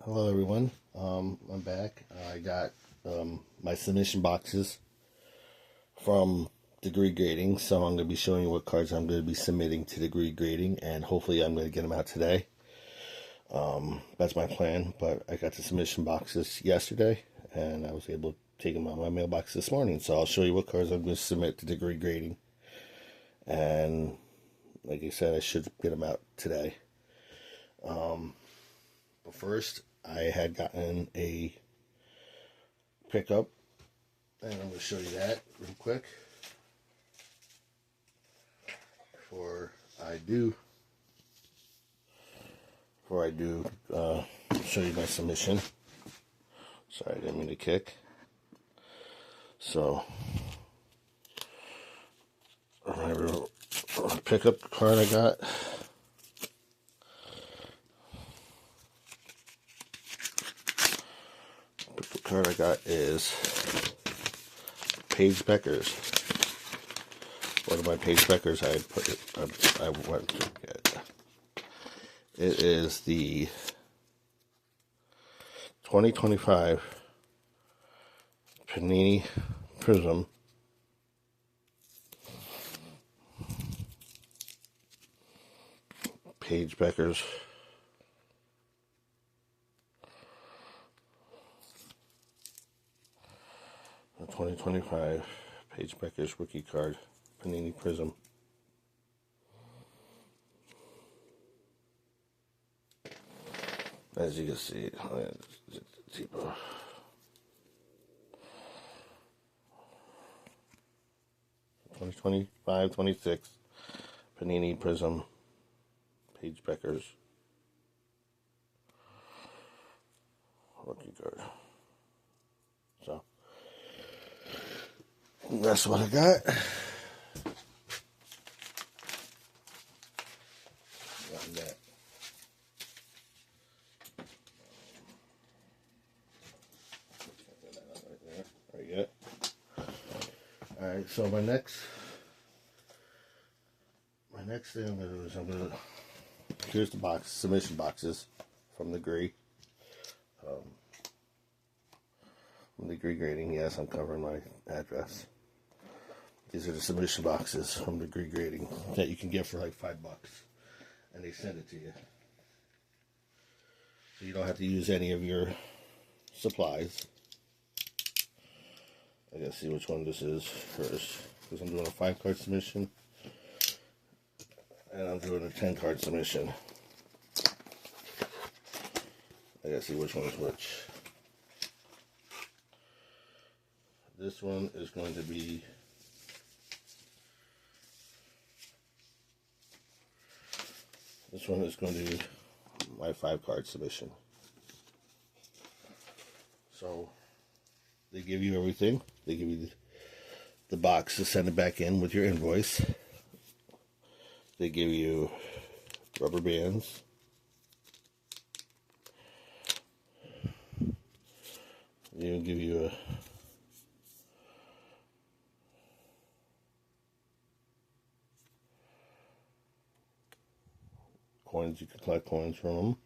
Hello everyone, I'm back. I got my submission boxes from Degree Grading, so I'm going to be showing you what cards I'm going to be submitting to Degree Grading, and hopefully I'm going to get them out today. That's my plan, but I got the submission boxes yesterday, and I was able to take them out of my mailbox this morning, so I'll show you what cards I'm going to submit to Degree Grading, and like I said, I should get them out today. But first, I had gotten a pickup, and I'm going to show you that real quick before I do show you my submission. Sorry, I didn't mean to kick. So, my pickup card I got. The card I got is Paige Beckers. One of my Paige Beckers I went to get. It is the 2025 Panini Prism Paige Beckers. The 2025 Paige Beckers rookie card, Panini Prism. As you can see, 2025-26 Panini Prism Paige Beckers rookie card. So that's what I got. Alright, so my next thing I'm going to do is here's the box, submission boxes from Degree. From Degree Grading, yes, I'm covering my address. These are the submission boxes from Degree Grading that you can get for like $5, and they send it to you. So you don't have to use any of your supplies. I gotta see which one this is first, because I'm doing a 5-card submission, and I'm doing a 10-card submission. I gotta see which one is which. This one is going to be my 5-card submission. So they give you everything. They give you the box to send it back in with your invoice. They give you rubber bands. They even give you coins. You can collect coins from them.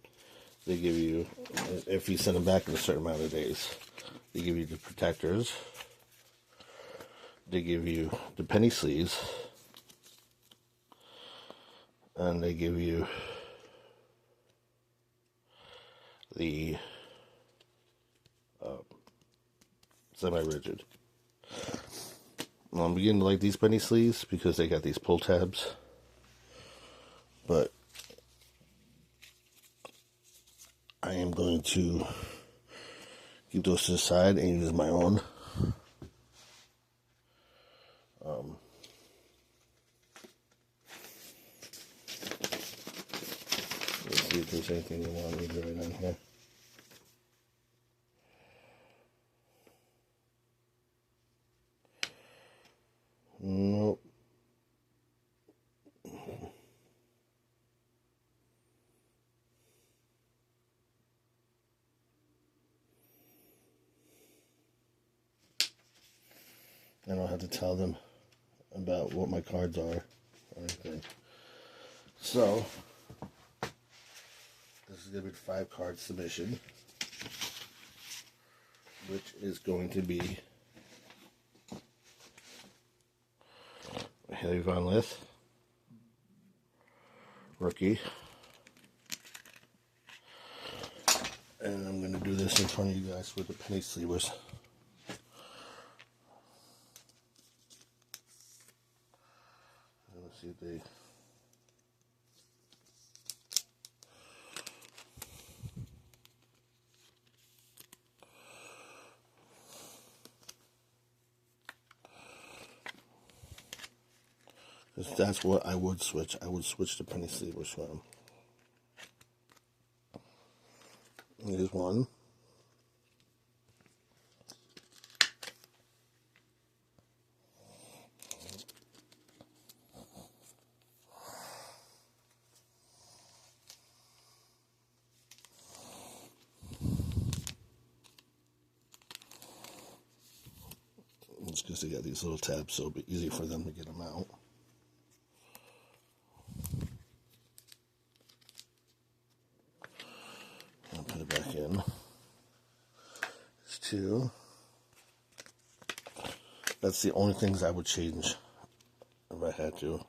They give you, if you send them back in a certain amount of days, they give you the protectors. They give you the penny sleeves. And they give you the semi-rigid. Well, I'm beginning to like these penny sleeves because they got these pull tabs. But I am going to keep those to the side and use my own. Let's see if there's anything you want me to write on here. Nope. I don't have to tell them about what my cards are or anything. So, this is going to be the 5-card submission. which is going to be Haley Von Lith, rookie. And I'm going to do this in front of you guys with the penny sleevers. Let's see if they... That's what I would switch. I would switch to penny sleevers for them. Here's one. It's because they got these little tabs, so it'll be easy for them to get them out. I'll put it back in. It's two. That's the only things I would change if I had to.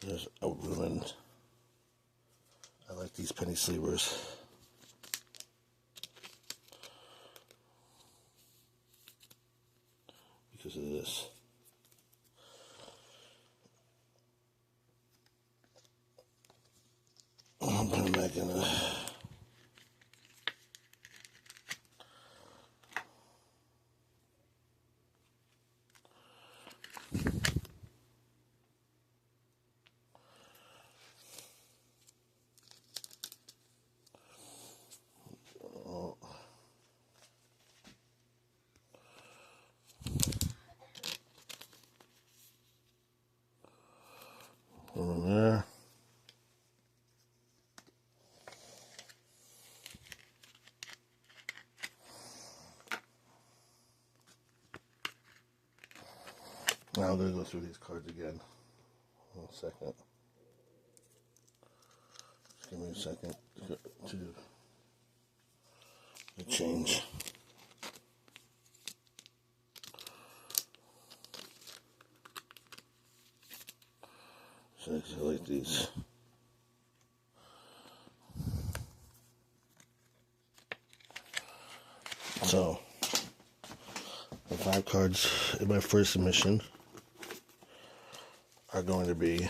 There's a ruined. I like these penny sleevers. Because of this. I'm putting back in a... Over there. Now I'm going to go through these cards again. 1 second. Just give me a second to change. So I select these. So, the 5 cards in my first submission are going to be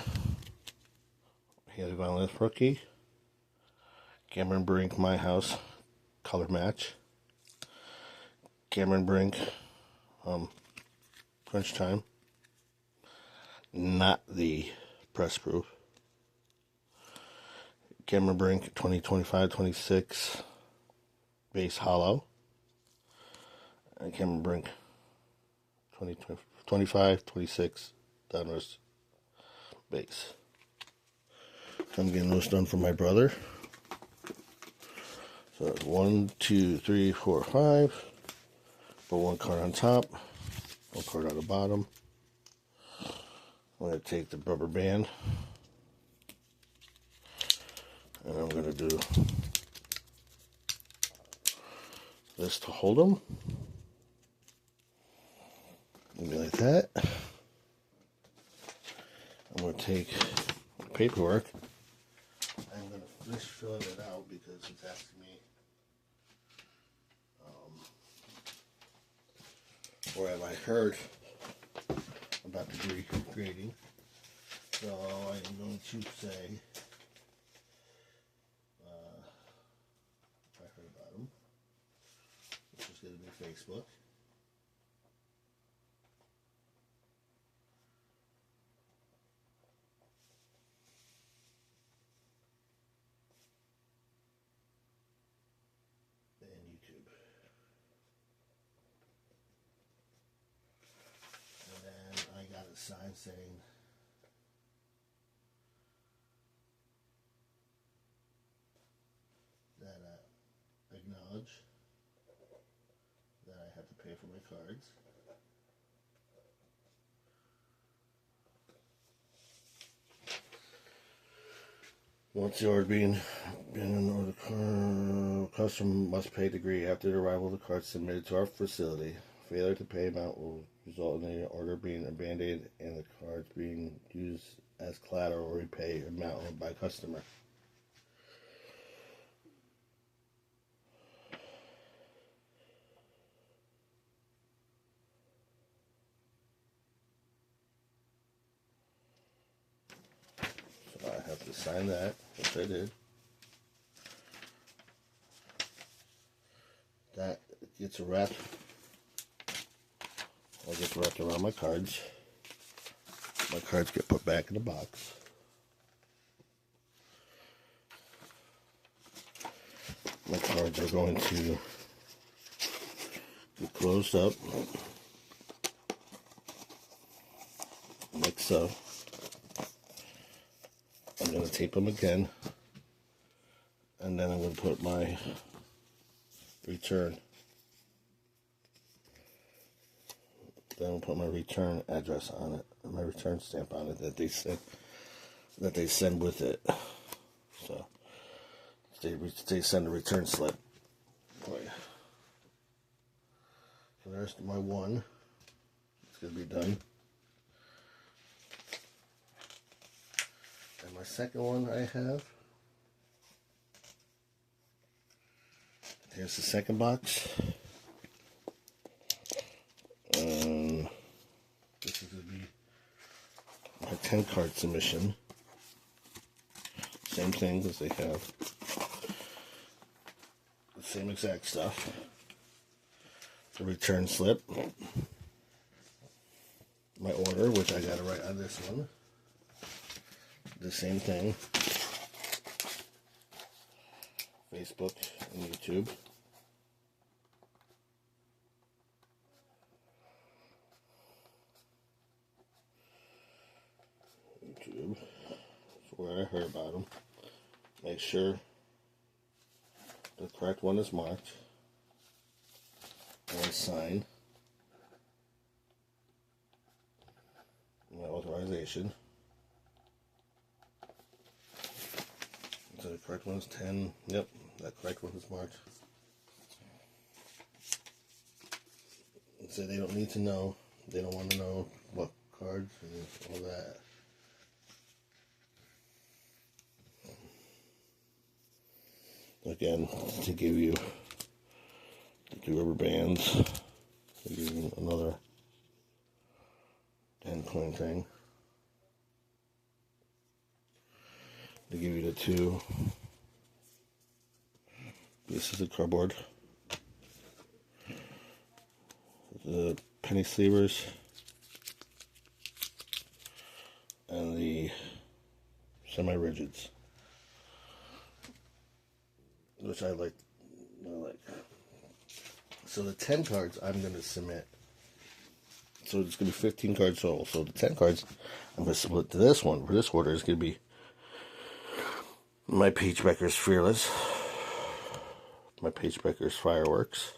Haley Von Lith rookie, Cameron Brink My House color match, Cameron Brink Crunch Time, not the press proof, Cameron Brink 2025-26 base hollow, and Cameron Brink 2025-26 donruss base. I'm getting those done for my brother. So 1, 2, 3, 4, 5. Put 1 card on top, 1 card on the bottom. I'm going to take the rubber band and I'm going to do this to hold them. Maybe like that. I'm going to take the paperwork. I'm going to finish filling it out because it's asking me where have I heard about degree grading. So I'm going to say I heard about them, which is going to be Facebook. Sign saying that I acknowledge that I have to pay for my cards. Once the order being in order customer must pay degree after the arrival of the cards submitted to our facility. Failure to pay amount will result in the order being abandoned and the cards being used as collateral or repay amount owed by customer. So I have to sign that, which I did. That gets wrapped. I'll get wrapped around my cards. My cards get put back in the box. My cards are going to get closed up, like so. I'm going to tape them again, and then I'm going to put my return. Then I'll put my return address on it, my return stamp on it that they send with it. So they send a return slip. So there's my one. It's gonna be done. And my second one I have. Here's the second box. This is going to be my 10 card submission. Same thing as they have. The same exact stuff. The return slip. My order, which I got to write on this one. The same thing. Facebook and YouTube. That's where I heard about them. Make sure the correct one is marked and sign my authorization. So the correct one is 10. Yep, that correct one is marked. So they don't need to know. They don't want to know what cards and all that. Again, to give you the 2 rubber bands, to give you another 10 coin thing, to give you the 2 pieces of cardboard, the penny sleevers, and the semi-rigids, which I like. So the 10 cards I'm going to submit. So it's going to be 15 cards total. So the 10 cards I'm going to split to this one. For this order is going to be my Paige Becker's Fearless, my Paige Becker's Fireworks,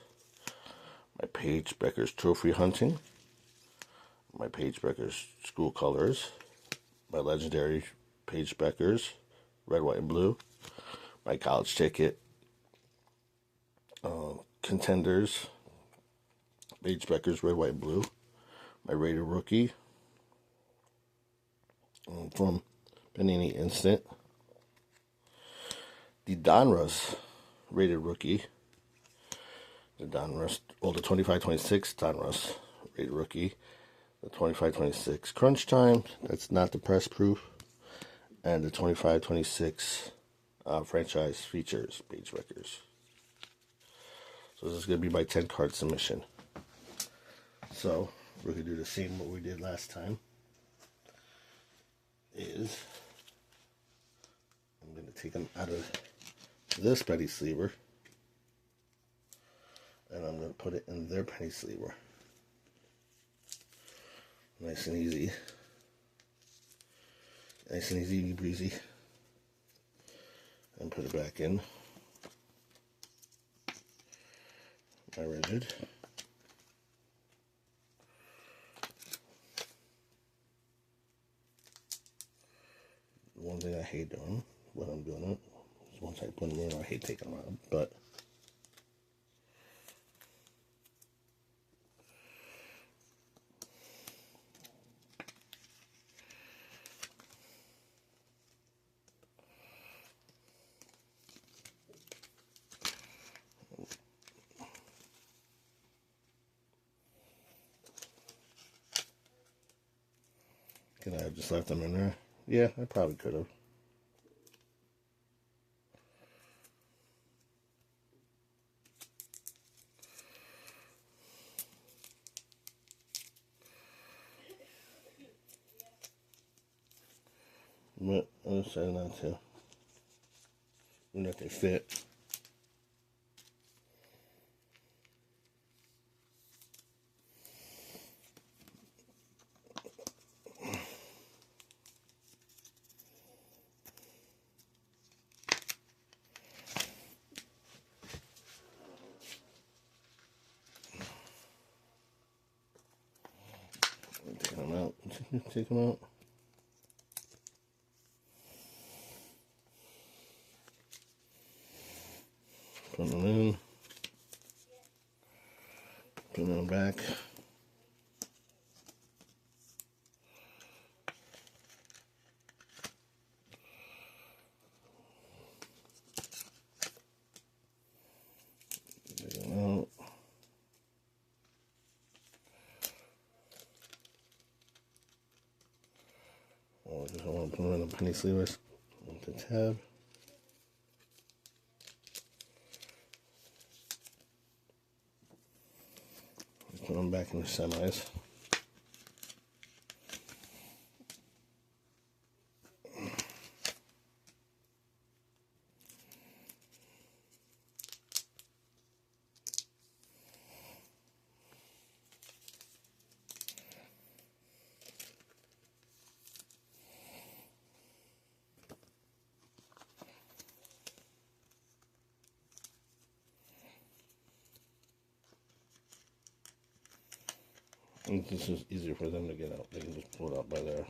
my Paige Becker's Trophy Hunting, my Paige Becker's School Colors, my Legendary Paige Becker's Red, White, and Blue, my College Ticket, Contenders, Paige Becker's Red, White, and Blue, my Rated Rookie from Panini Instant, the Donruss Rated Rookie, the Donruss, well, the 25-26 Donruss Rated Rookie, the 25-26 Crunch Time, that's not the press proof, and the 25-26 franchise features Paige Becker's. So this is going to be my 10 card submission. So we're going to do the same what we did last time. Is I'm going to take them out of this penny sleever and I'm going to put it in their penny sleever. Nice and easy. Nice and easy, breezy. And put it back in. My rigid. One thing I hate doing when I'm doing it is once I put them in, I hate taking them out. But Could I have just left them in there? Yeah, I probably could have. But I decided not to. And that they fit. Take them out. Take them out. Put them in. Put them back. Take them out. Oh, I just want to put them in the penny sleevers with the tab. Put them back in the semis. And this is easier for them to get out. They can just pull it out by there.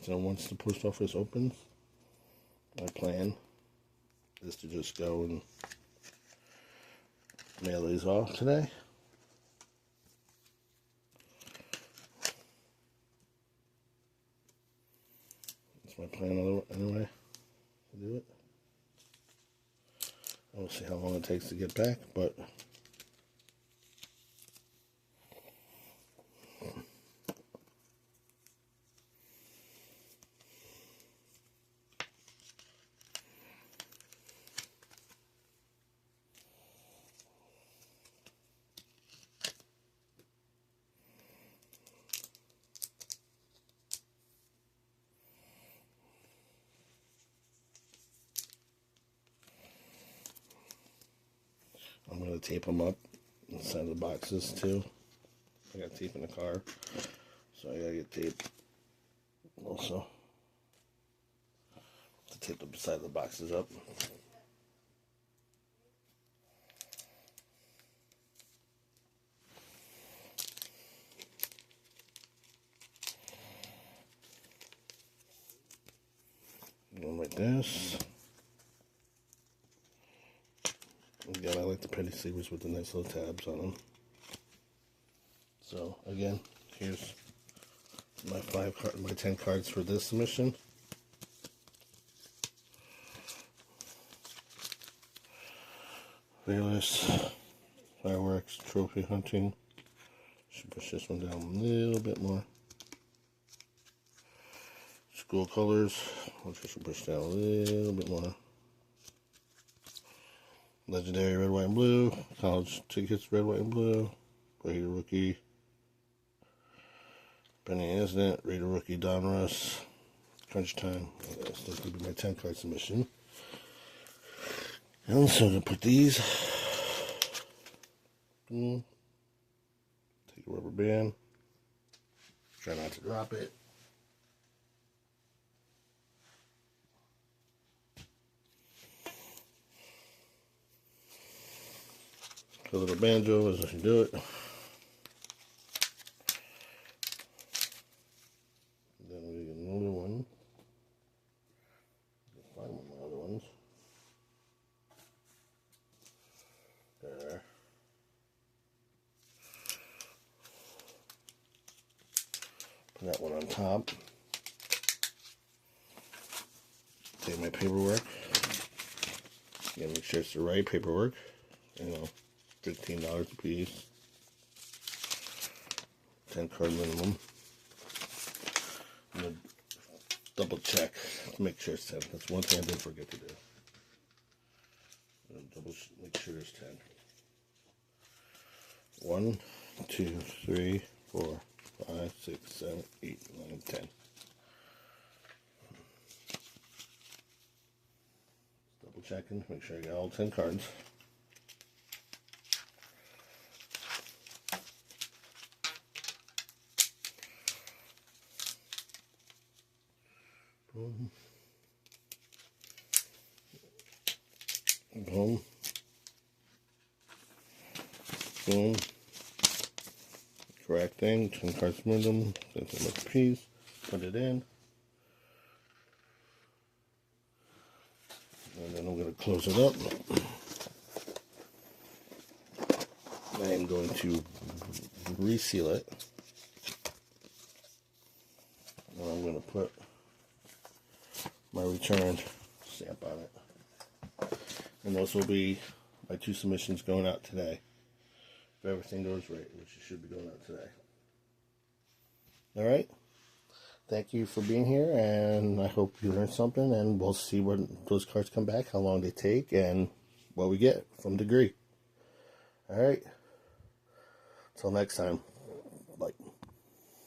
So once the post office opens, my plan is to just go and mail these off today. That's my plan anyway, to do it. I will see how long it takes to get back, but I'm going to tape them up inside the boxes too. I got tape in the car, so I got to get tape also to tape the side of the boxes up. Going like this. Again, I like the penny sleevers with the nice little tabs on them. So again, here's my 10 cards for this submission. Fearless, fireworks, trophy hunting. Should push this one down a little bit more. School colors, which I should push down a little bit more. Legendary red, white, and blue. College tickets, red, white, and blue. Raider rookie. Penny Incident. Raider rookie Donruss. Crunch time. That's going to be my 10 card submission. And so I'm going to put these. Take a rubber band. Try not to drop it. A little banjo as I do it. Then we get another one. Find one of my other ones. There. that one on top. Take my paperwork. Gotta make sure it's the right paperwork. You know, $15 a piece. 10 card minimum. I'm gonna double check to make sure it's 10. That's one thing I did forget to do. Make sure there's 10. 1, 2, 3, 4, 5, 6, 7, 8, 9, 10. Double checking, make sure I got all 10 cards. Boom. Boom. Boom. Correct thing. 10 cards minimum. That's a much piece. Put it in. And then I'm going to close it up. I am going to reseal it. And I'm going to put my return stamp on it. And those will be my 2 submissions going out today. If everything goes right, which it should be going out today. Alright? Thank you for being here, and I hope you learned something, and we'll see when those cards come back, how long they take, and what we get from Degree. Alright? Till next time.